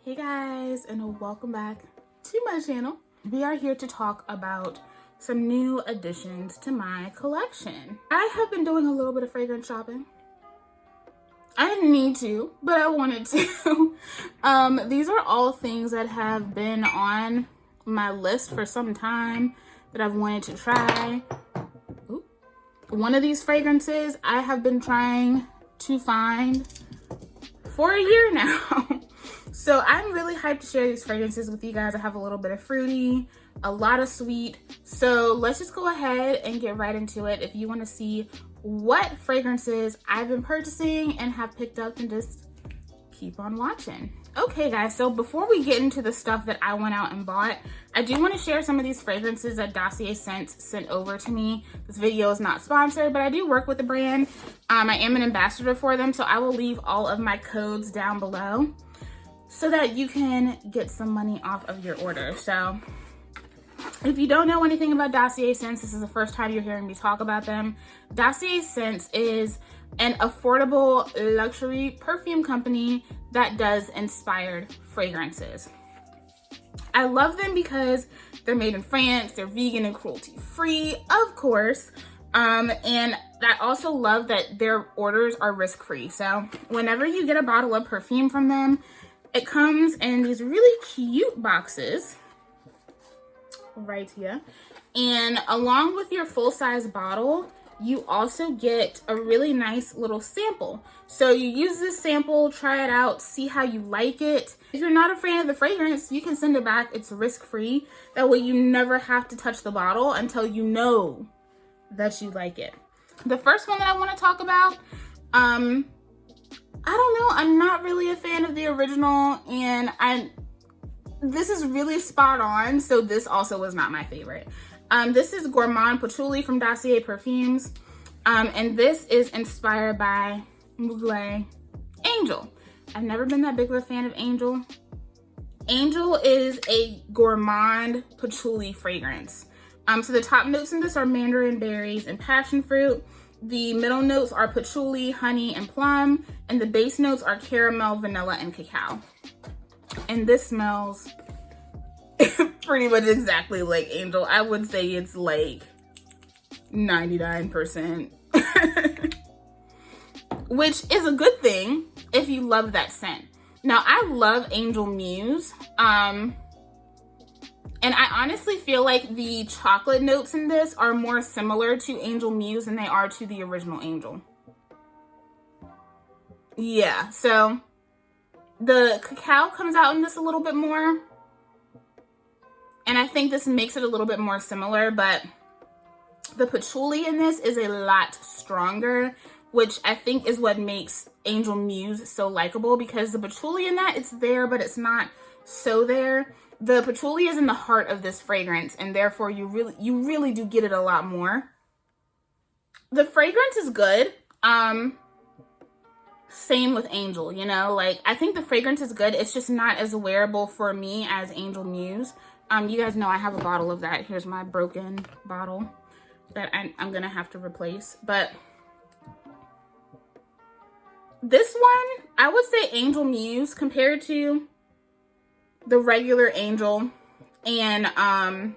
Hey guys, and welcome back to my channel. We are here to talk about some new additions to my collection. I have been doing a little bit of fragrance shopping. I didn't need to, but I wanted to. These are all things that have been on my list for some time that I've wanted to try. Ooh. One of these fragrances I have been trying to find for a year now. So I'm really hyped to share these fragrances with you guys. I have a little bit of fruity, a lot of sweet. So let's just go ahead and get right into it. If you want to see what fragrances I've been purchasing and have picked up, then just keep on watching. Okay guys, so before we get into the stuff that I went out and bought, I do want to share some of these fragrances that Dossier Scents sent over to me. This video is not sponsored, but I do work with the brand. I am an ambassador for them, so I will leave all of my codes down below so that you can get some money off of your order. So if you don't know anything about Dossier Scents, this is the first time you're hearing me talk about them. Dossier Scents is an affordable luxury perfume company that does inspired fragrances. I love them because they're made in France, they're vegan and cruelty free, of course. And I also love that their orders are risk free. So whenever you get a bottle of perfume from them, it comes in these really cute boxes right here. And along with your full-size bottle, you also get a really nice little sample. So you use this sample, try it out, see how you like it. If you're not a fan of the fragrance, you can send it back. It's risk-free. That way you never have to touch the bottle until you know that you like it. The first one that I want to talk about, I don't know, I'm not really a fan of the original, and this is really spot on, so this also was not my favorite. This is Gourmand Patchouli from Dossier Perfumes, and this is inspired by Mugler Angel. I've never been that big of a fan of Angel. Angel is a gourmand patchouli fragrance. So the top notes in this are mandarin berries and passion fruit. The middle notes are patchouli, honey, and plum, and the base notes are caramel, vanilla, and cacao. And this smells pretty much exactly like Angel. I would say it's like 99%, which is a good thing if you love that scent. Now, I love Angel Muse, and I honestly feel like the chocolate notes in this are more similar to Angel Muse than they are to the original Angel. Yeah, so the cacao comes out in this a little bit more, and I think this makes it a little bit more similar, but the patchouli in this is a lot stronger, which I think is what makes Angel Muse so likable, because the patchouli in that, it's there, but it's not so there. The patchouli is in the heart of this fragrance, and therefore you really do get it a lot more. The fragrance is good. Same with Angel, you know, like I think the fragrance is good. It's just not as wearable for me as Angel Muse. You guys know I have a bottle of that. Here's my broken bottle that I'm gonna have to replace. But this one, I would say Angel Muse compared to the regular Angel and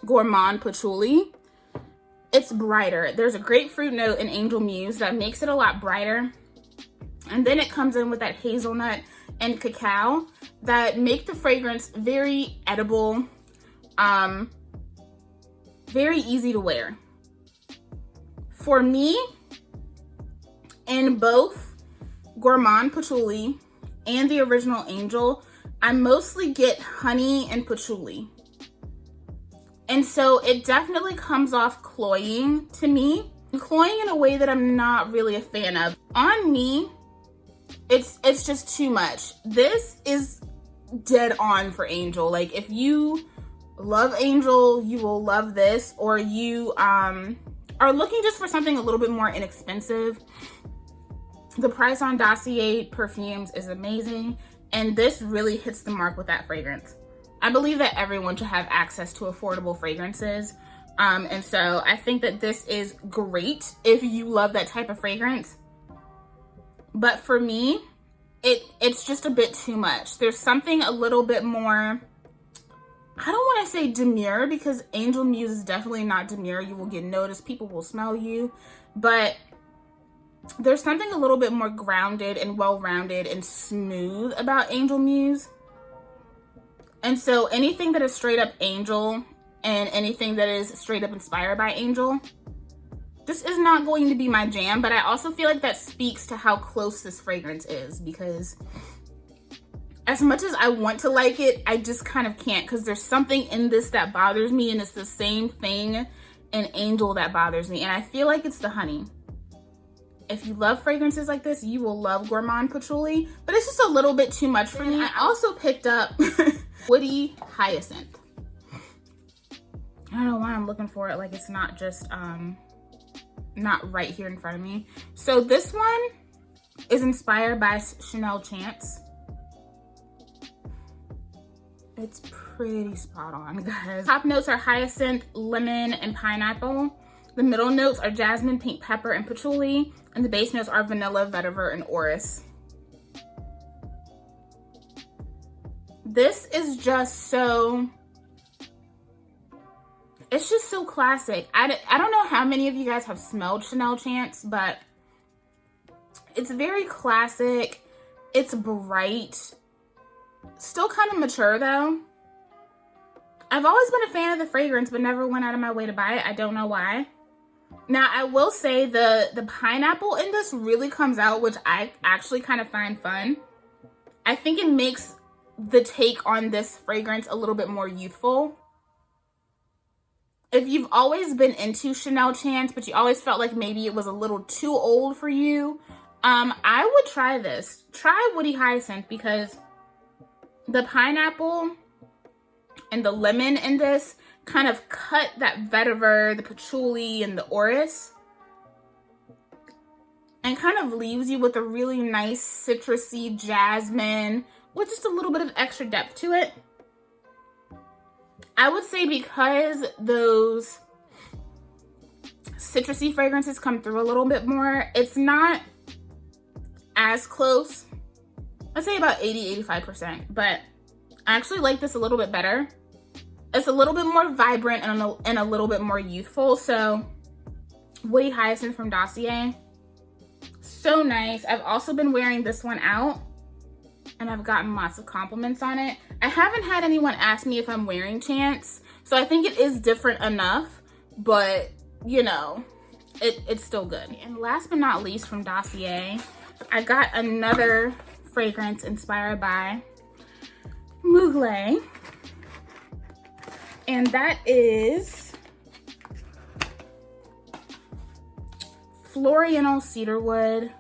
Gourmand Patchouli, it's brighter. There's a grapefruit note in Angel Muse that makes it a lot brighter. And then it comes in with that hazelnut and cacao that make the fragrance very edible, very easy to wear. For me, in both Gourmand Patchouli and the original Angel, I mostly get honey and patchouli. And so it definitely comes off cloying to me. Cloying in a way that I'm not really a fan of. On me, it's just too much. This is dead on for Angel. Like if you love Angel, you will love this, or you are looking just for something a little bit more inexpensive. The price on Dossier Perfumes is amazing, and this really hits the mark with that fragrance. I believe that everyone should have access to affordable fragrances. And so I think that this is great if you love that type of fragrance. But for me, it's just a bit too much. There's something a little bit more, I don't want to say demure, because Angel Muse is definitely not demure. You will get noticed, people will smell you, but there's something a little bit more grounded and well-rounded and smooth about Angel Muse. And so anything that is straight up Angel and anything that is straight up inspired by Angel, this is not going to be my jam. But I also feel like that speaks to how close this fragrance is, because as much as I want to like it, I just kind of can't, because there's something in this that bothers me, and it's the same thing in Angel that bothers me, and I feel like it's the honey. If you love fragrances like this, you will love Gourmand Patchouli, but it's just a little bit too much for me. I also picked up Woody Hyacinth. I don't know why I'm looking for it like it's not just not right here in front of me. So this one is inspired by Chanel Chance. It's pretty spot on, guys. Top notes are hyacinth, lemon, and pineapple. The middle notes are jasmine, pink pepper, and patchouli. And the base notes are vanilla, vetiver, and orris. This is just so, it's just so classic. I don't know how many of you guys have smelled Chanel Chance, but it's very classic. It's bright. Still kind of mature though. I've always been a fan of the fragrance, but never went out of my way to buy it. I don't know why. Now, I will say the pineapple in this really comes out, which I actually kind of find fun. I think it makes the take on this fragrance a little bit more youthful. If you've always been into Chanel Chance, but you always felt like maybe it was a little too old for you, I would try this. Try Woody Hyacinth, because the pineapple and the lemon in this kind of cut that vetiver, the patchouli, and the orris, and kind of leaves you with a really nice citrusy jasmine with just a little bit of extra depth to it. I would say because those citrusy fragrances come through a little bit more, it's not as close. I'd say about 80-85%, but I actually like this a little bit better. It's a little bit more vibrant and a little bit more youthful. So Woody Hyacinth from Dossier, so nice. I've also been wearing this one out, and I've gotten lots of compliments on it. I haven't had anyone ask me if I'm wearing Chance, so I think it is different enough, but you know, it's still good. And last but not least from Dossier, I got another fragrance inspired by Mugler. And that is Floriental Cedarwood.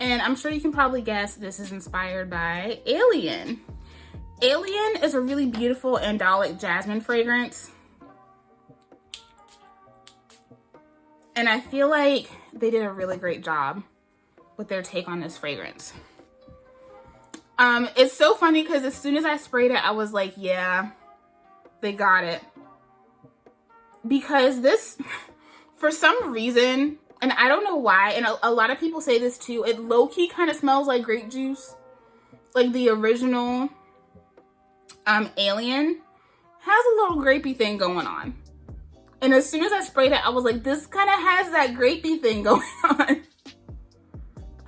And I'm sure you can probably guess this is inspired by Alien. Alien is a really beautiful andalic jasmine fragrance. And I feel like they did a really great job with their take on this fragrance. It's so funny because as soon as I sprayed it, I was like, yeah, they got it. Because this, for some reason, and I don't know why, and a lot of people say this too, it low-key kind of smells like grape juice. Like the original Alien has a little grapey thing going on. And as soon as I sprayed it, I was like, this kind of has that grapey thing going on.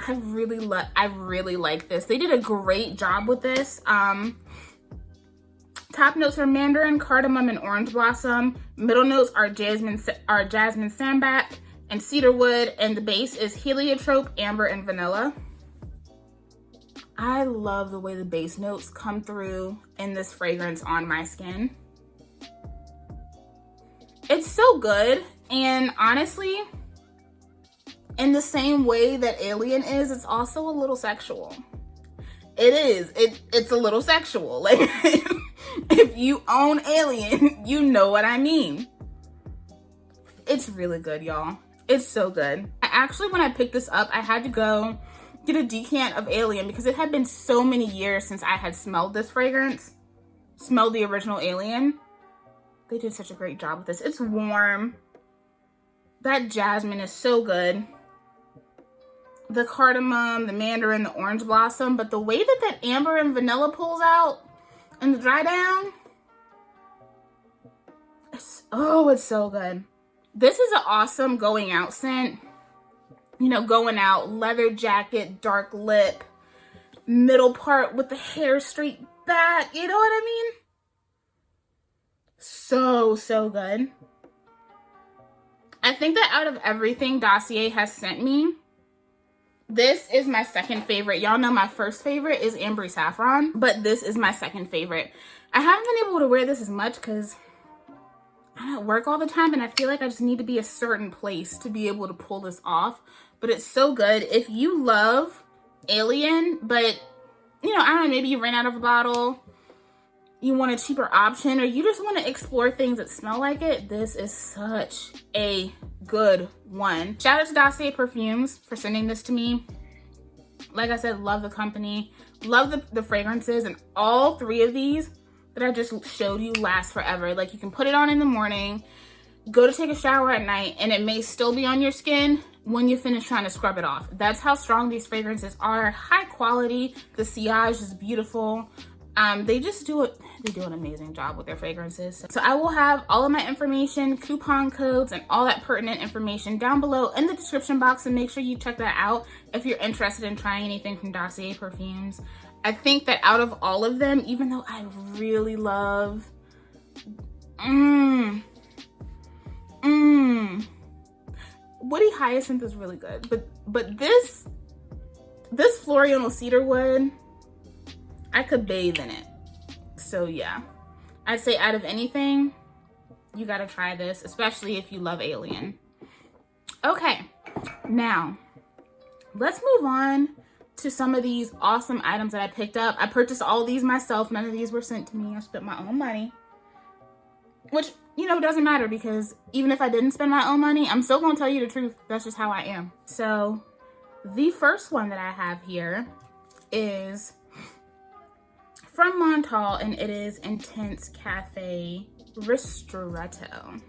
I really like this. They did a great job with this. Top notes are mandarin, cardamom, and orange blossom. Middle notes are jasmine sambac and cedarwood, and the base is heliotrope, amber, and vanilla. I love the way the base notes come through in this fragrance on my skin. It's so good, and honestly, in the same way that Alien is, it's also a little sexual. It is. It's a little sexual. Like, if you own Alien, you know what I mean. It's really good, y'all. It's so good. Actually, when I picked this up, I had to go get a decant of Alien because it had been so many years since I had smelled this fragrance. Smelled the original Alien. They did such a great job with this. It's warm. That jasmine is so good. the cardamom, the mandarin, the orange blossom, but the way that that amber and vanilla pulls out in the dry down, it's so good. This is an awesome going out scent. You know, going out, leather jacket, dark lip, middle part with the hair straight back. You know what I mean? So good. I think that out of everything Dossier has sent me, this is my second favorite. Y'all know my first favorite is Ambery Saffron, but this is my second favorite. I haven't been able to wear this as much because I'm at work all the time and I feel like I just need to be a certain place to be able to pull this off. But it's so good. If you love Alien, but you know, I don't know, maybe you ran out of a bottle, you want a cheaper option, or you just want to explore things that smell like it, this is such a good one. Shout out to Dossier Perfumes for sending this to me. Like I said, love the company, love the fragrances, and all three of these that I just showed you last forever. Like, you can put it on in the morning, go to take a shower at night, and it may still be on your skin when you finish trying to scrub it off. That's how strong these fragrances are. High quality. The sillage is beautiful. They do an amazing job with their fragrances. So I will have all of my information, coupon codes, and all that pertinent information down below in the description box, and make sure you check that out if you're interested in trying anything from Dossier Perfumes. I think that out of all of them, even though I really love Woody Hyacinth is really good, but this Floriental Cedarwood, I could bathe in it. So yeah, I'd say out of anything, you gotta try this, especially if you love Alien. Okay, now let's move on to some of these awesome items that I picked up. I purchased all these myself. None of these were sent to me. I spent my own money, which, you know, doesn't matter, because even if I didn't spend my own money, I'm still gonna tell you the truth. That's just how I am. So the first one that I have here is from Montale, and it is Intense Cafe Ristretto.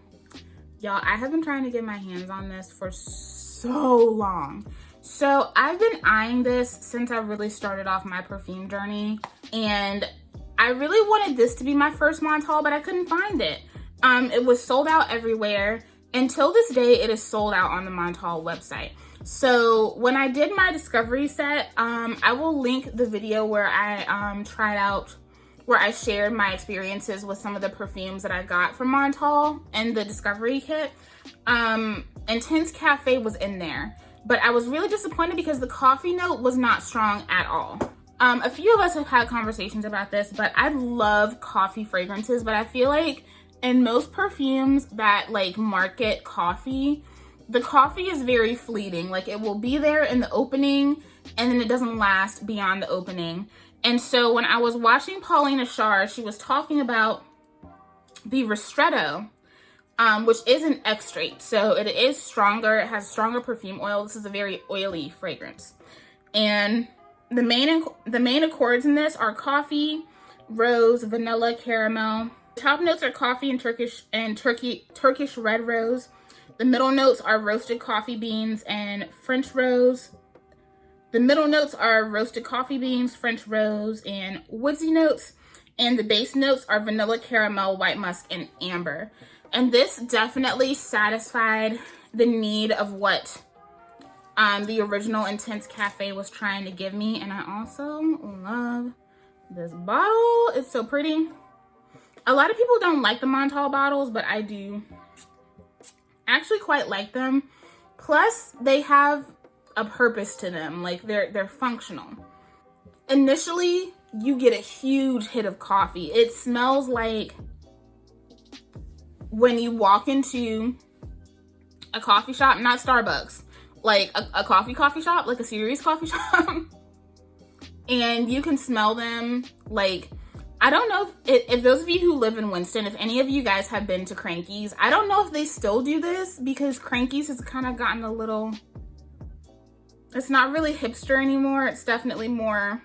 Y'all, I have been trying to get my hands on this for so long. So I've been eyeing this since I really started off my perfume journey, and I really wanted this to be my first Montale, but I couldn't find it. It was sold out everywhere. Until this day, it is sold out on the Montale website. So when I did my discovery set, I will link the video where I tried out, where I shared my experiences with some of the perfumes that I got from Montale and the discovery kit. Intense Cafe was in there, but I was really disappointed because the coffee note was not strong at all. A few of us have had conversations about this, but I love coffee fragrances, but I feel like in most perfumes that like market coffee, the coffee is very fleeting. Like, it will be there in the opening and then it doesn't last beyond the opening. And so when I was watching Paulina Shar, she was talking about the Ristretto, which is an extrait. So it is stronger, it has stronger perfume oil. This is a very oily fragrance. And the main accords in this are coffee, rose, vanilla, caramel. Top notes are coffee and Turkish red rose. The middle notes are roasted coffee beans and French rose. The middle notes are roasted coffee beans, French rose, and woodsy notes. And the base notes are vanilla, caramel, white musk, and amber. And this definitely satisfied the need of what the original Intense Cafe was trying to give me. And I also love this bottle. It's so pretty. A lot of people don't like the Montale bottles, but I do actually quite like them. Plus, they have a purpose to them. Like, they're functional. Initially, you get a huge hit of coffee. It smells like when you walk into a coffee shop, not Starbucks, like a coffee shop, like a serious coffee shop. And you can smell them. Like, I don't know if those of you who live in Winston, if any of you guys have been to Cranky's, I don't know if they still do this, because Cranky's has kind of gotten a little, it's not really hipster anymore. It's definitely more,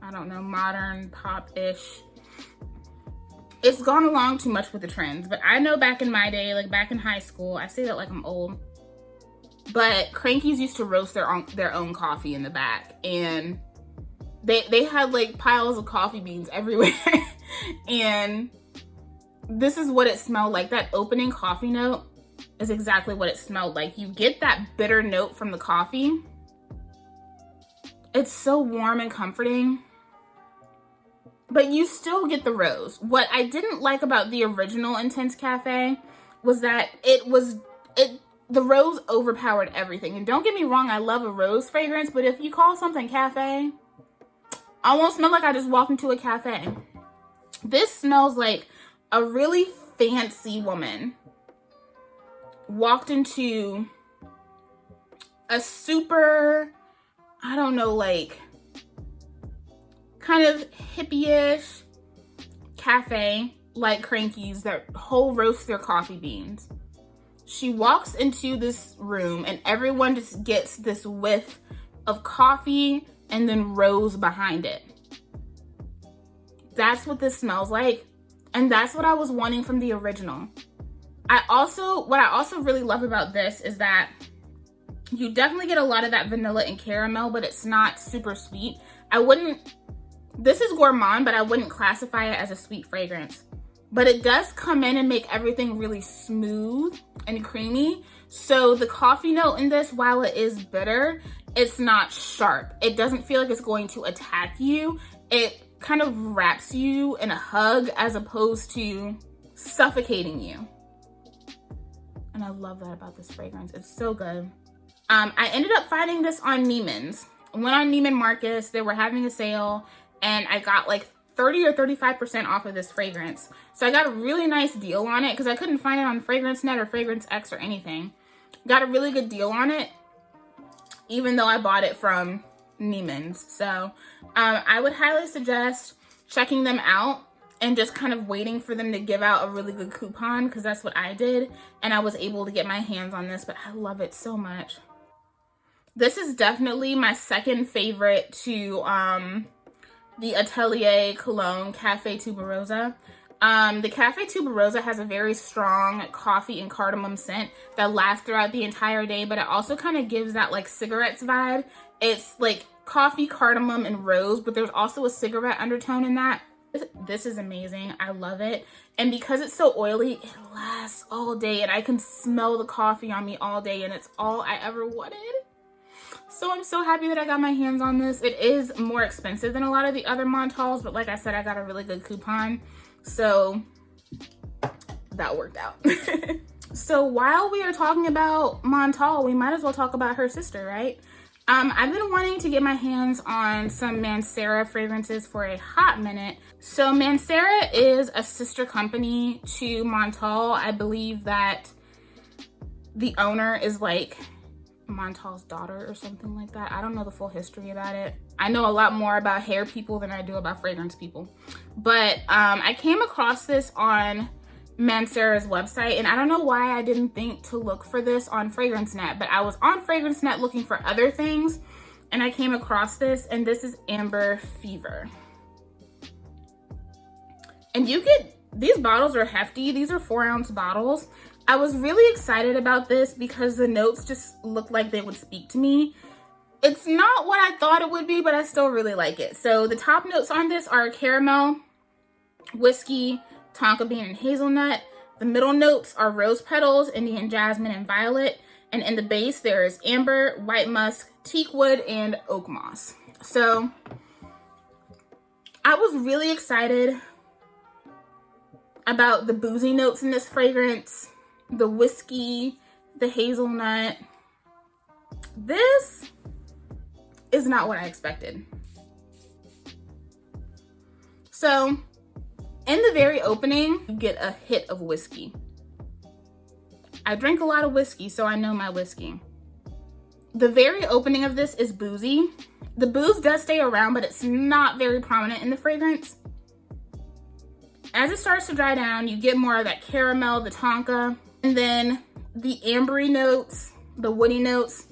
I don't know, modern, pop-ish. It's gone along too much with the trends. But I know back in my day, like back in high school, I say that like I'm old. but Crankies used to roast their own coffee in the back, and they had like piles of coffee beans everywhere. And this is what it smelled like. That opening coffee note is exactly what it smelled like. You get that bitter note from the coffee. It's so warm and comforting, but you still get the rose. What I didn't like about the original Intense Cafe was that the rose overpowered everything. And don't get me wrong, I love a rose fragrance, but if you call something cafe, I almost smell like I just walked into a cafe. This smells like a really fancy woman walked into a super, I don't know, like kind of hippie-ish cafe like Crankies that whole roast their coffee beans. She walks into this room and everyone just gets this whiff of coffee and then rose behind it. That's what this smells like. And that's what I was wanting from the original. What I also really love about this is that you definitely get a lot of that vanilla and caramel, but it's not super sweet. This is Gourmand, but I wouldn't classify it as a sweet fragrance. But it does come in and make everything really smooth and creamy. So the coffee note in this, while it is bitter, it's not sharp. It doesn't feel like it's going to attack you. It kind of wraps you in a hug as opposed to suffocating you. And I love that about this fragrance. It's so good. I ended up finding this on Neiman's. I went on Neiman Marcus. They were having a sale and I got like 30 or 35% off of this fragrance. So I got a really nice deal on it because I couldn't find it on FragranceNet or Fragrance X or anything. Got a really good deal on it, even though I bought it from Neiman's. So I would highly suggest checking them out and just kind of waiting for them to give out a really good coupon, because that's what I did. And I was able to get my hands on this, but I love it so much. This is definitely my second favorite to the Atelier Cologne Cafe Tuberosa. The Cafe Tuberosa has a very strong coffee and cardamom scent that lasts throughout the entire day, but it also kind of gives that like cigarettes vibe. It's like coffee, cardamom, and rose, but there's also a cigarette undertone in that. This is amazing. I love it. And because it's so oily, it lasts all day, and I can smell the coffee on me all day, and it's all I ever wanted. So I'm so happy that I got my hands on this. It is more expensive than a lot of the other Montales, but like I said, I got a really good coupon. So that worked out. So while we are talking about Montale, we might as well talk about her sister, right? I've been wanting to get my hands on some Mancera fragrances for a hot minute. So Mancera is a sister company to Montale. I believe that the owner is like Montale's daughter or something like that. I don't know the full history about it. I know a lot more about hair people than I do about fragrance people. But I came across this on Mancera's website, and I don't know why I didn't think to look for this on FragranceNet, but I was on FragranceNet looking for other things, and I came across this, and this is Amber Fever. And you get, these bottles are hefty. These are 4-ounce bottles. I was really excited about this because the notes just look like they would speak to me. It's not what I thought it would be, but I still really like it. So the top notes on this are caramel, whiskey, tonka bean, and hazelnut. The middle notes are rose petals, Indian jasmine, and violet. And in the base, there is amber, white musk, teak wood, and oak moss. So I was really excited about the boozy notes in this fragrance, the whiskey, the hazelnut. This is not what I expected. So in the very opening, you get a hit of whiskey. I drink a lot of whiskey, so I know my whiskey. The very opening of this is boozy. The booze does stay around, but it's not very prominent in the fragrance. As it starts to dry down, you get more of that caramel, the tonka, and then the ambery notes, the woody notes,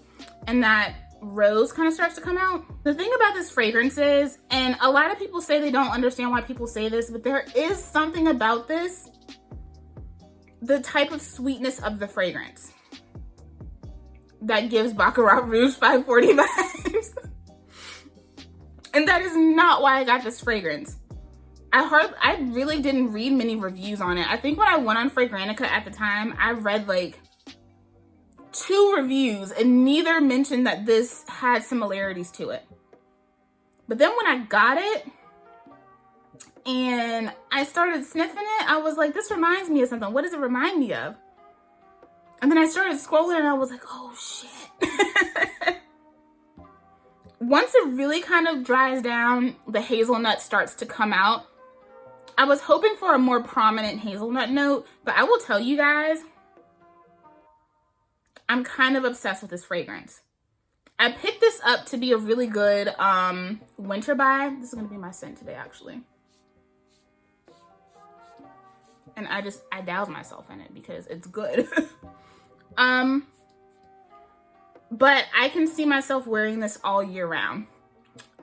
and that rose kind of starts to come out. The thing about this fragrance is, and a lot of people say they don't understand why people say this, but there is something about this, the type of sweetness of the fragrance. that gives Baccarat Rouge 540 vibes. And that is not why I got this fragrance. I really didn't read many reviews on it. I think when I went on Fragrantica at the time, I read like 2 reviews and neither mentioned that this had similarities to it. But then when I got it and I started sniffing it, I was like, this reminds me of something. What does it remind me of? And then I started scrolling and I was like, oh shit. Once it really kind of dries down, the hazelnut starts to come out. I was hoping for a more prominent hazelnut note, but I will tell you guys, I'm kind of obsessed with this fragrance. I picked this up to be a really good winter buy. This is going to be my scent today, actually. And I douse myself in it because it's good. But I can see myself wearing this all year round.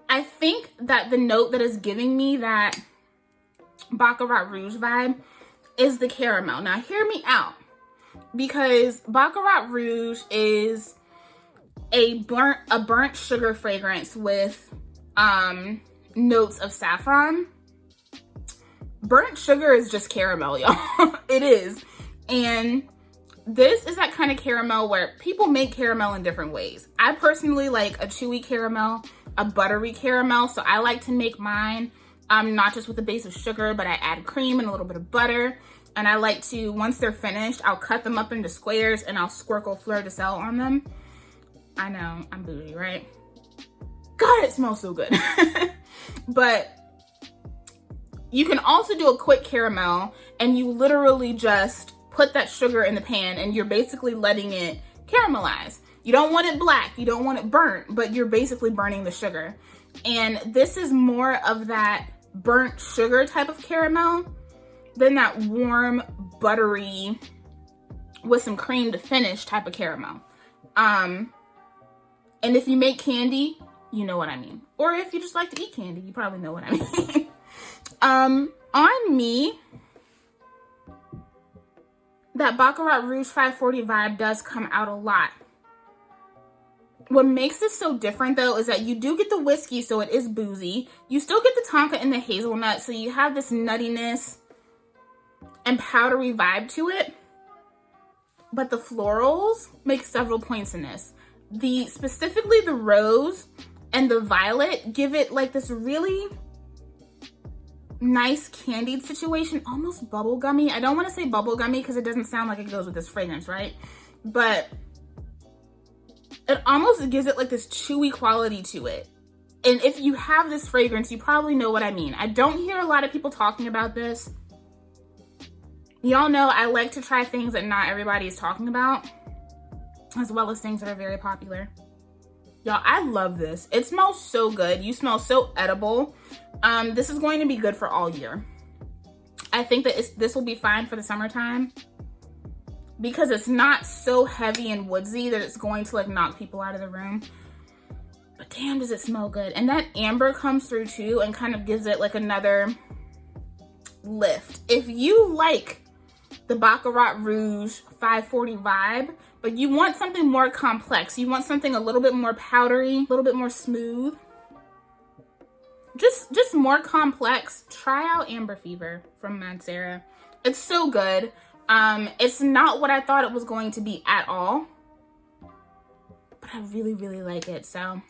I think that the note that is giving me that Baccarat Rouge vibe is the caramel. Now hear me out, because Baccarat Rouge is a burnt sugar fragrance with notes of saffron. Burnt sugar is just caramel, y'all. It is. And this is that kind of caramel where people make caramel in different ways. I personally like a chewy caramel, a buttery caramel. So I like to make mine not just with a base of sugar, but I add cream and a little bit of butter. And I like to, once they're finished, I'll cut them up into squares and I'll squircle fleur de sel on them. I know, I'm bougie, right? God, it smells so good. But you can also do a quick caramel and you literally just put that sugar in the pan and you're basically letting it caramelize. You don't want it black, you don't want it burnt, but you're basically burning the sugar. And this is more of that burnt sugar type of caramel than that warm, buttery, with some cream to finish type of caramel. And if you make candy, you know what I mean. Or if you just like to eat candy, you probably know what I mean. On me, that Baccarat Rouge 540 vibe does come out a lot. What makes this so different though is that you do get the whiskey, so it is boozy. You still get the tonka and the hazelnut, so you have this nuttiness and powdery vibe to it. But the florals make several points in this. Specifically the rose and the violet give it like this really nice candied situation, almost bubblegummy. I don't want to say bubblegummy because it doesn't sound like it goes with this fragrance, right? But it almost gives it like this chewy quality to it. And if you have this fragrance, you probably know what I mean. I don't hear a lot of people talking about this. Y'all know I like to try things that not everybody is talking about, as well as things that are very popular. Y'all, I love this. It smells so good. You smell so edible. This is going to be good for all year. I think that this will be fine for the summertime because it's not so heavy and woodsy that it's going to like knock people out of the room. But damn, does it smell good. And that amber comes through too and kind of gives it like another lift. If you like the Baccarat Rouge 540 vibe, but you want something more complex, you want something a little bit more powdery, a little bit more smooth, just more complex, try out Amber Fever from Mancera. It's so good. It's not what I thought it was going to be at all, but I really, really like it. So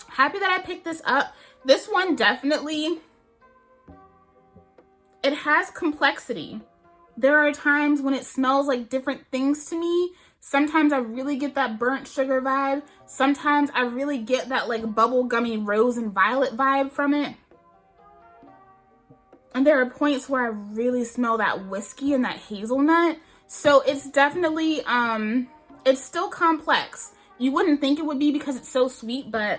happy that I picked this up. This one definitely, it has complexity. There are times when it smells like different things to me. Sometimes I really get that burnt sugar vibe. Sometimes I really get that like bubblegummy rose and violet vibe from it. And there are points where I really smell that whiskey and that hazelnut. So it's definitely, it's still complex. You wouldn't think it would be because it's so sweet, but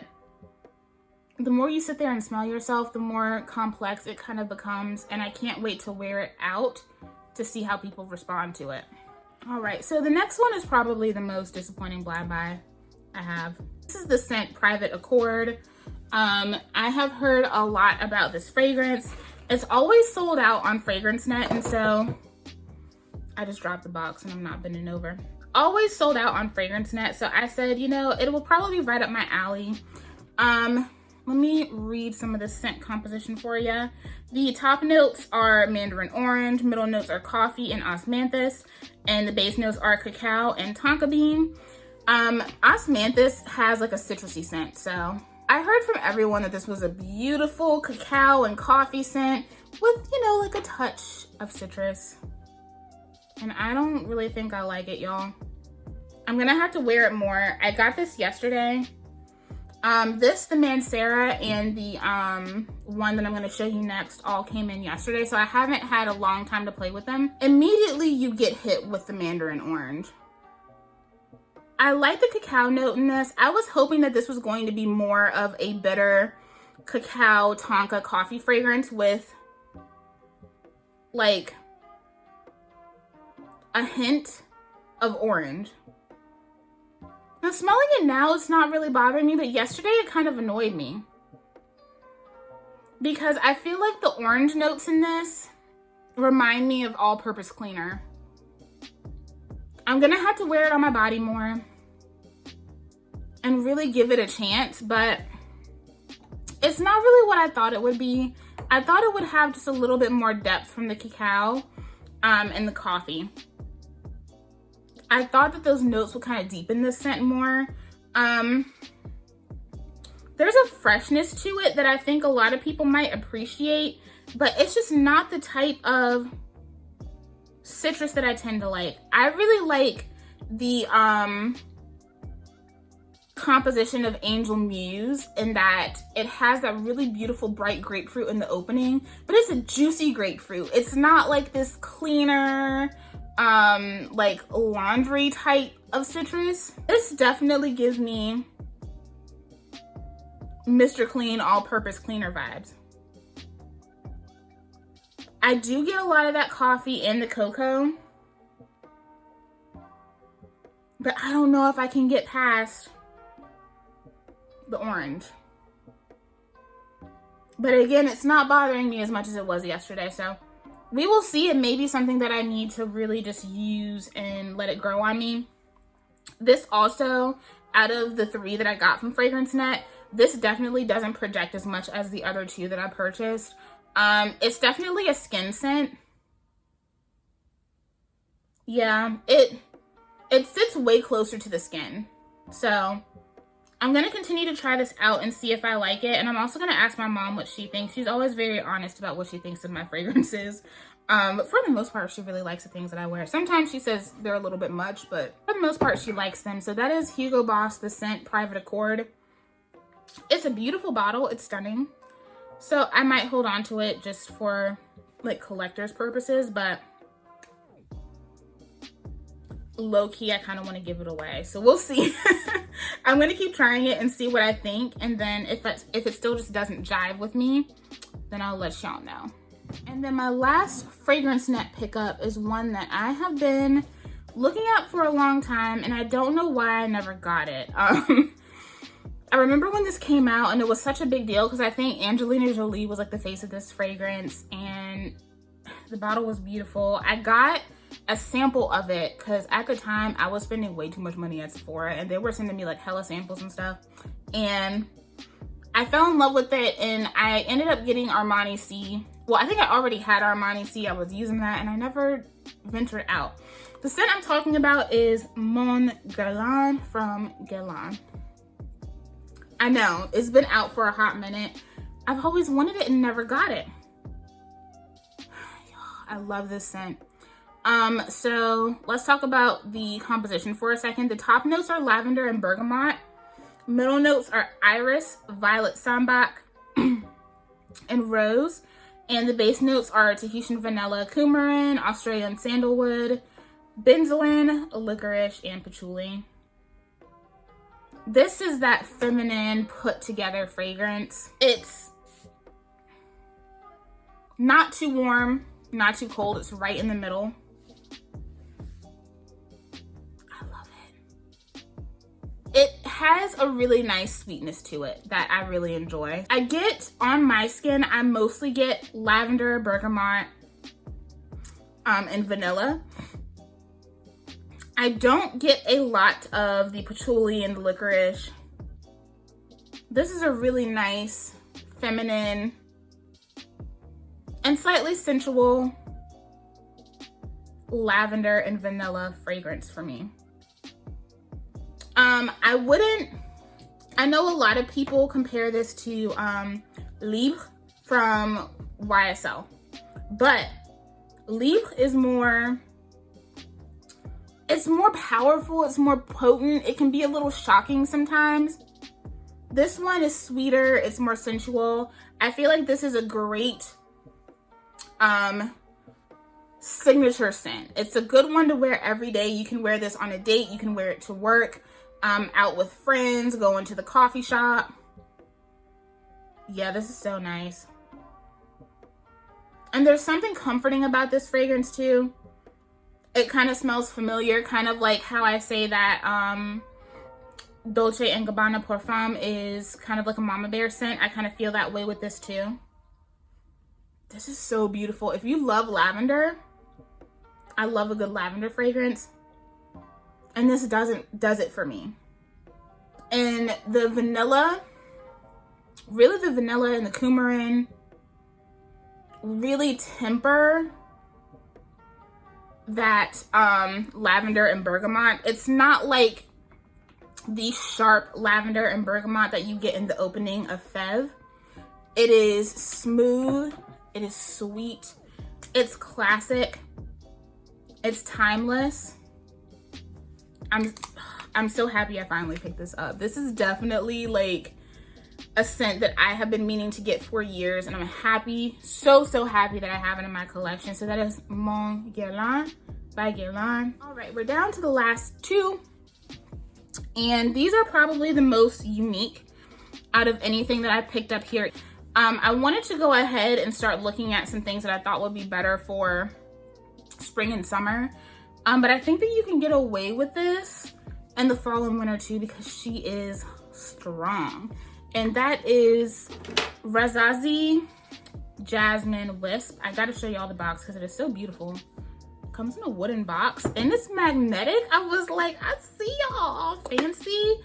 the more you sit there and smell yourself, the more complex it kind of becomes. And I can't wait to wear it out to see how people respond to it. All right, so the next one is probably the most disappointing blind buy I have. This is the scent Private Accord. I have heard a lot about this fragrance. It's always sold out on FragranceNet, and so I just dropped the box and I'm not bending over. always sold out on FragranceNet, so I said, you know, it will probably be right up my alley. Let me read some of the scent composition for you. The top notes are mandarin orange, middle notes are coffee and osmanthus, and the base notes are cacao and tonka bean. Osmanthus has like a citrusy scent, so I heard from everyone that this was a beautiful cacao and coffee scent with, you know, like a touch of citrus. And I don't really think I like it, y'all. I'm gonna have to wear it more. I got this yesterday. The Mancera and the one that I'm gonna show you next all came in yesterday, so I haven't had a long time to play with them. Immediately you get hit with the mandarin orange. I like the cacao note in this. I was hoping that this was going to be more of a bitter cacao tonka coffee fragrance with like a hint of orange. Now smelling it now, it's not really bothering me, but yesterday it kind of annoyed me. Because I feel like the orange notes in this remind me of all-purpose cleaner. I'm gonna have to wear it on my body more and really give it a chance, but it's not really what I thought it would be. I thought it would have just a little bit more depth from the cacao and the coffee. I thought that those notes would kind of deepen the scent more. There's a freshness to it that I think a lot of people might appreciate, but it's just not the type of citrus that I tend to like. I really like the composition of Angel Muse in that it has that really beautiful bright grapefruit in the opening, but it's a juicy grapefruit. It's not like this cleaner, like laundry type of citrus. This definitely gives me Mr. Clean all-purpose cleaner vibes. I do get a lot of that coffee and the cocoa, but I don't know if I can get past the orange. But again, it's not bothering me as much as it was yesterday, so we will see. It may be something that I need to really just use and let it grow on me. This also, out of the 3 that I got from FragranceNet, this definitely doesn't project as much as the other 2 that I purchased. It's definitely a skin scent. Yeah, it sits way closer to the skin. So I'm gonna continue to try this out and see if I like it. And I'm also gonna ask my mom what she thinks. She's always very honest about what she thinks of my fragrances. But for the most part, she really likes the things that I wear. Sometimes she says they're a little bit much, but for the most part, she likes them. So that is Hugo Boss, the scent Private Accord. It's a beautiful bottle. It's stunning. So I might hold on to it just for like collector's purposes, but low-key, I kind of want to give it away. So we'll see. I'm going to keep trying it and see what I think. And then if it still just doesn't jive with me, then I'll let y'all know. And then my last FragranceNet pickup is one that I have been looking at for a long time, and I don't know why I never got it. I remember when this came out and it was such a big deal because I think Angelina Jolie was like the face of this fragrance and the bottle was beautiful. I got a sample of it because at the time I was spending way too much money at Sephora and they were sending me like hella samples and stuff. And I fell in love with it and I ended up getting Armani C. Well, I think I already had Armani C. I was using that and I never ventured out. The scent I'm talking about is Mon Guerlain from Guerlain. I know, it's been out for a hot minute. I've always wanted it and never got it. I love this scent. So let's talk about the composition for a second. The top notes are lavender and bergamot. Middle notes are iris, violet sambac, and rose. And the base notes are Tahitian vanilla, coumarin, Australian sandalwood, benzoin, licorice, and patchouli. This is that feminine, put together fragrance. It's not too warm, not too cold. It's right in the middle. I love it. It has a really nice sweetness to it that I really enjoy. I get, on my skin, I mostly get lavender, bergamot, and vanilla. I don't get a lot of the patchouli and the licorice. This is a really nice, feminine, and slightly sensual lavender and vanilla fragrance for me. I know a lot of people compare this to Libre from YSL, but Libre is more, it's more powerful, it's more potent. It can be a little shocking sometimes. This one is sweeter, it's more sensual. I feel like this is a great signature scent. It's a good one to wear every day. You can wear this on a date, you can wear it to work, out with friends, going to the coffee shop. Yeah, this is so nice. And there's something comforting about this fragrance too. It kind of smells familiar, kind of like how I say that Dolce & Gabbana Perfume is kind of like a mama bear scent. I kind of feel that way with this too. This is so beautiful. If you love lavender, I love a good lavender fragrance. And this does it for me. And the vanilla, really the vanilla and the coumarin really temper that lavender and bergamot. It's not like the sharp lavender and bergamot that you get in the opening of Fève. It is smooth, it is sweet, it's classic, it's timeless. I'm so happy I finally picked this up. This is definitely like a scent that I have been meaning to get for years, and I'm happy, so happy that I have it in my collection. So that is Mon Guerlain by Guerlain. All right, we're down to the last two, and these are probably the most unique out of anything that I picked up here. I wanted to go ahead and start looking at some things that I thought would be better for spring and summer, but I think that you can get away with this in the fall and winter too, because she is strong. And that is Rasasi Jasmin Whisp. I gotta show y'all the box because it is so beautiful. It comes in a wooden box and it's magnetic. I was like, I see y'all all fancy.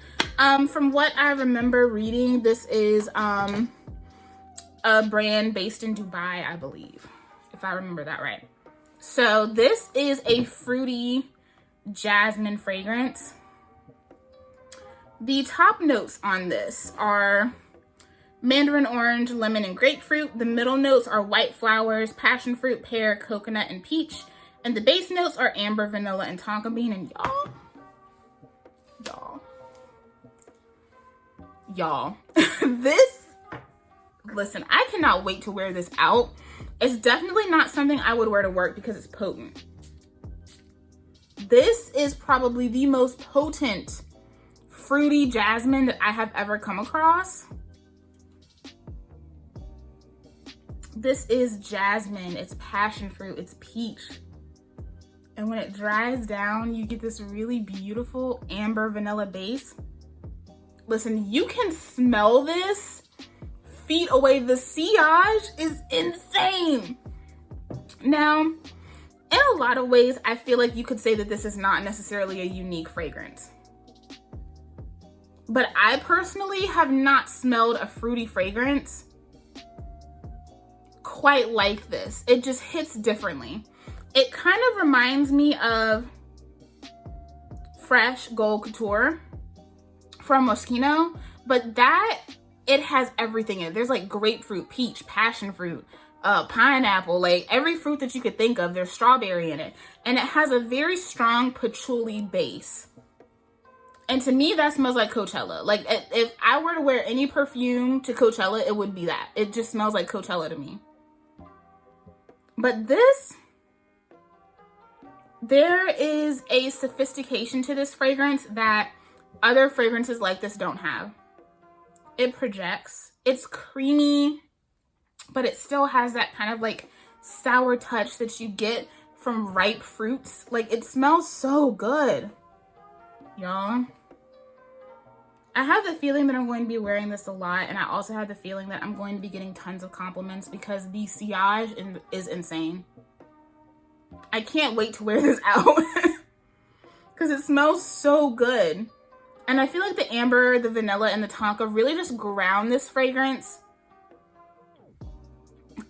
From what I remember reading, this is a brand based in Dubai, I believe, if I remember that right. So this is a fruity jasmine fragrance. The top notes on this are mandarin orange, lemon, and grapefruit. The middle notes are white flowers, passion fruit, pear, coconut, and peach. And the base notes are amber, vanilla, and tonka bean. And y'all, this, listen, I cannot wait to wear this out. It's definitely not something I would wear to work because it's potent. This is probably the most potent fruity jasmine that I have ever come across. This is jasmine, it's passion fruit, it's peach. And when it dries down, you get this really beautiful amber vanilla base. Listen, you can smell this feet away. The sillage is insane. Now, in a lot of ways, I feel like you could say that this is not necessarily a unique fragrance. But I personally have not smelled a fruity fragrance quite like this. It just hits differently. It kind of reminds me of Fresh Gold Couture from Moschino, but that, it has everything in it. There's like grapefruit, peach, passion fruit, pineapple, like every fruit that you could think of. There's strawberry in it. And it has a very strong patchouli base. And to me, that smells like Coachella. Like if I were to wear any perfume to Coachella, it would be that. It just smells like Coachella to me. But this, there is a sophistication to this fragrance that other fragrances like this don't have. It projects, it's creamy, but it still has that kind of like sour touch that you get from ripe fruits. Like, it smells so good, y'all. I have the feeling that I'm going to be wearing this a lot, and I also have the feeling that I'm going to be getting tons of compliments because the sillage is insane. I can't wait to wear this out. because it smells so good. And I feel like the amber, the vanilla, and the tonka really just ground this fragrance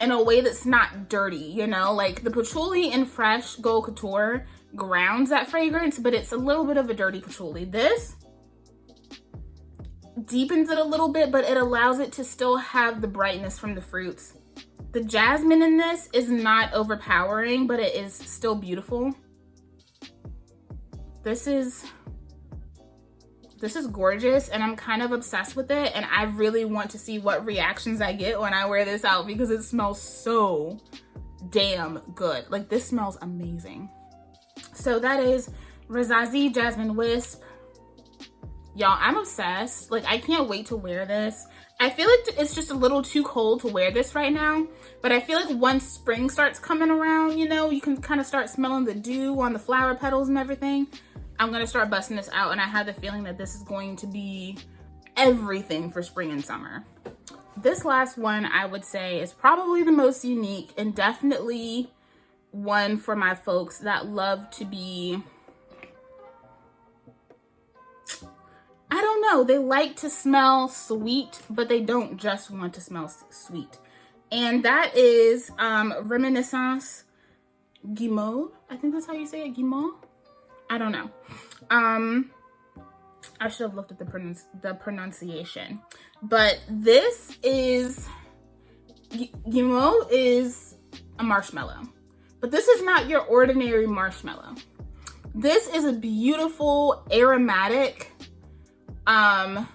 in a way that's not dirty, you know? Like the patchouli in Fresh Gold Couture grounds that fragrance, but it's a little bit of a dirty patchouli. This deepens it a little bit, but it allows it to still have the brightness from the fruits. The jasmine in this is not overpowering, but it is still beautiful. This is gorgeous, and I'm kind of obsessed with it, and I really want to see what reactions I get when I wear this out because it smells so damn good. Like, this smells amazing. So that is Rasasi Jasmine Whisp. Y'all, I'm obsessed. Like, I can't wait to wear this. I feel like it's just a little too cold to wear this right now, but I feel like once spring starts coming around, you know, you can kind of start smelling the dew on the flower petals and everything. I'm gonna start busting this out, and I have the feeling that this is going to be everything for spring and summer. This last one, I would say, is probably the most unique and definitely one for my folks that love to be, I don't know, they like to smell sweet, but they don't just want to smell sweet. And that is Reminiscence Guimauve. I think that's how you say it, Guimauve? I don't know. I should have looked at the pronunciation. But this is, Guimauve is a marshmallow. But this is not your ordinary marshmallow. This is a beautiful, aromatic, and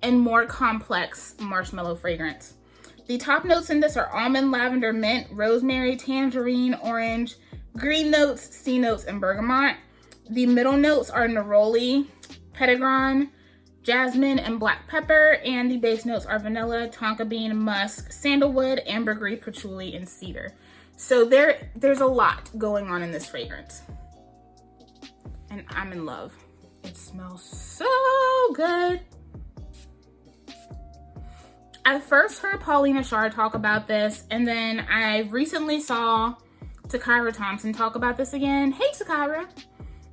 more complex marshmallow fragrance. The top notes in this are almond, lavender, mint, rosemary, tangerine, orange, green notes, sea notes, and bergamot. The middle notes are neroli, petitgrain, jasmine, and black pepper, and the base notes are vanilla, tonka bean, musk, sandalwood, ambergris, patchouli, and cedar. So there's a lot going on in this fragrance, and I'm in love. It smells so good. I first heard Paulina Shard talk about this, and then I recently saw Takara Thompson talk about this again. Hey, Takara.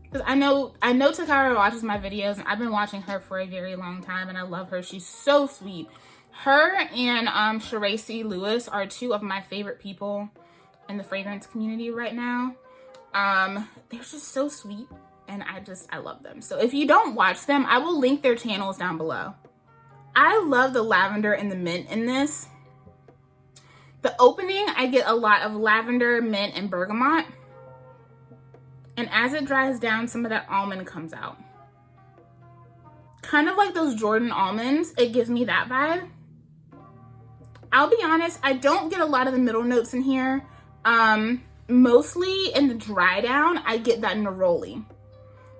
Because I know Takara watches my videos, and I've been watching her for a very long time, and I love her. She's so sweet. Her and Shiracy Lewis are two of my favorite people in the fragrance community right now. They're just so sweet, and I love them. So if you don't watch them, I will link their channels down below. I love the lavender and the mint in this. The opening, I get a lot of lavender, mint, and bergamot. And as it dries down, some of that almond comes out. Kind of like those Jordan almonds, it gives me that vibe. I'll be honest, I don't get a lot of the middle notes in here. Mostly in the dry down, I get that neroli.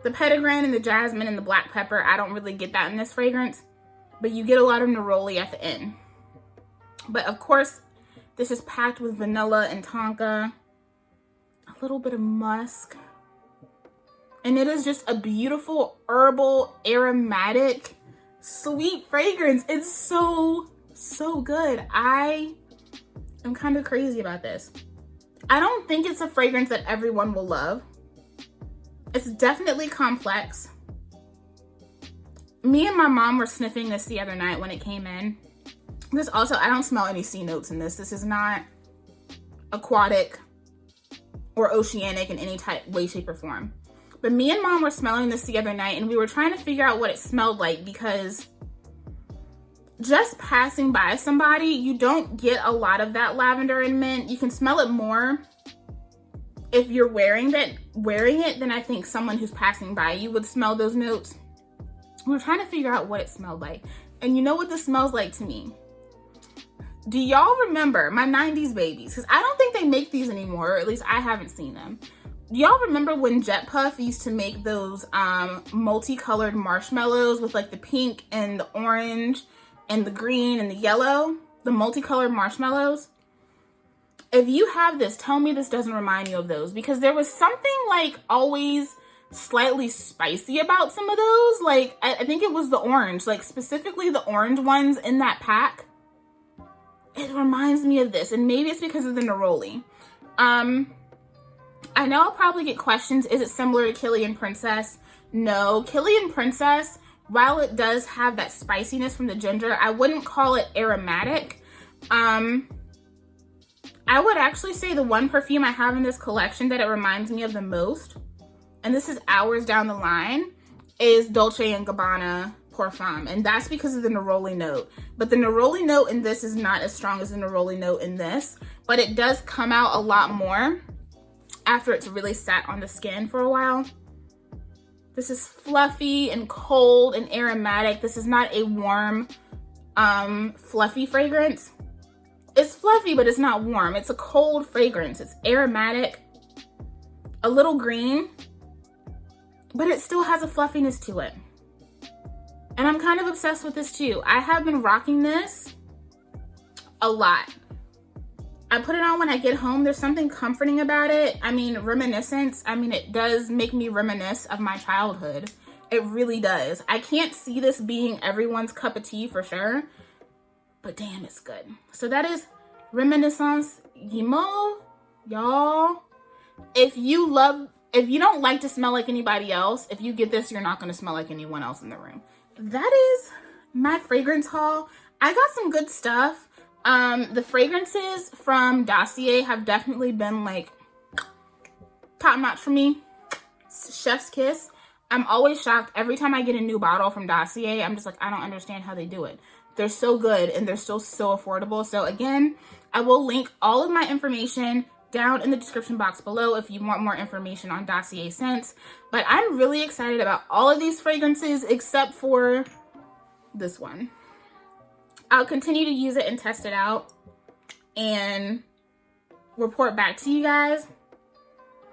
The petitgrain and the jasmine and the black pepper, I don't really get that in this fragrance. But you get a lot of neroli at the end. But of course, this is packed with vanilla and tonka. A little bit of musk. And it is just a beautiful, herbal, aromatic, sweet fragrance. It's so, so good. I am kind of crazy about this. I don't think it's a fragrance that everyone will love. It's definitely complex. Me and my mom were sniffing this the other night when it came in. This also, I don't smell any sea notes in this. This is not aquatic or oceanic in any type, way, shape, or form. But me and mom were smelling this the other night, and we were trying to figure out what it smelled like, because just passing by somebody, you don't get a lot of that lavender and mint. You can smell it more if you're wearing it than I think someone who's passing by you would smell those notes. We were trying to figure out what it smelled like. And you know what this smells like to me? Do y'all remember my 90s babies? Because I don't think they make these anymore, or at least I haven't seen them. Do y'all remember when Jet Puff used to make those multicolored marshmallows with like the pink and the orange and the green and the yellow? The multicolored marshmallows? If you have this, tell me this doesn't remind you of those, because there was something like always slightly spicy about some of those. Like, I think it was the orange, like specifically the orange ones in that pack. It reminds me of this, and maybe it's because of the neroli. I know I'll probably get questions. Is it similar to Killian Princess? No, Killian Princess, while it does have that spiciness from the ginger, I wouldn't call it aromatic. I would actually say the one perfume I have in this collection that it reminds me of the most, and this is hours down the line, is Dolce & Gabbana Parfum, and that's because of the neroli note. But the neroli note in this is not as strong as the neroli note in this, but it does come out a lot more after it's really sat on the skin for a while. This is fluffy and cold and aromatic. This is not a warm, fluffy fragrance. It's fluffy, but it's not warm. It's a cold fragrance. It's aromatic, a little green, but it still has a fluffiness to it. And I'm kind of obsessed with this too. I have been rocking this a lot. I put it on when I get home. There's something comforting about it. I mean, reminiscence. I mean, it does make me reminisce of my childhood. It really does. I can't see this being everyone's cup of tea for sure, but damn, it's good. So that is Reminiscence Guimauve, y'all. If you don't like to smell like anybody else, if you get this, you're not going to smell like anyone else in the room. That is my fragrance haul. I got some good stuff. The fragrances from Dossier have definitely been like top notch for me. Chef's kiss. I'm always shocked every time I get a new bottle from Dossier. I'm just like, I don't understand how they do it. They're so good and they're still so affordable. So again, I will link all of my information down in the description box below if you want more information on Dossier scents. But I'm really excited about all of these fragrances except for this one. I'll continue to use it and test it out and report back to you guys.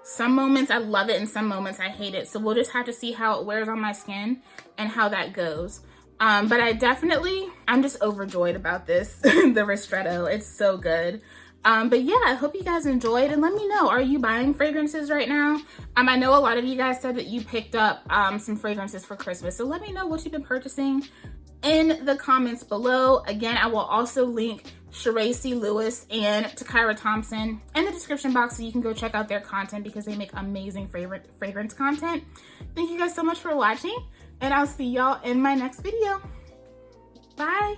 Some moments I love it and some moments I hate it. So we'll just have to see how it wears on my skin and how that goes. But I'm just overjoyed about this, the Ristretto. It's so good. But yeah, I hope you guys enjoyed, and let me know, are you buying fragrances right now? I know a lot of you guys said that you picked up some fragrances for Christmas, so let me know what you've been purchasing in the comments below. Again, I will also link Sheree Lewis and Takira Thompson in the description box so you can go check out their content because they make amazing fragrance content. Thank you guys so much for watching, and I'll see y'all in my next video. Bye.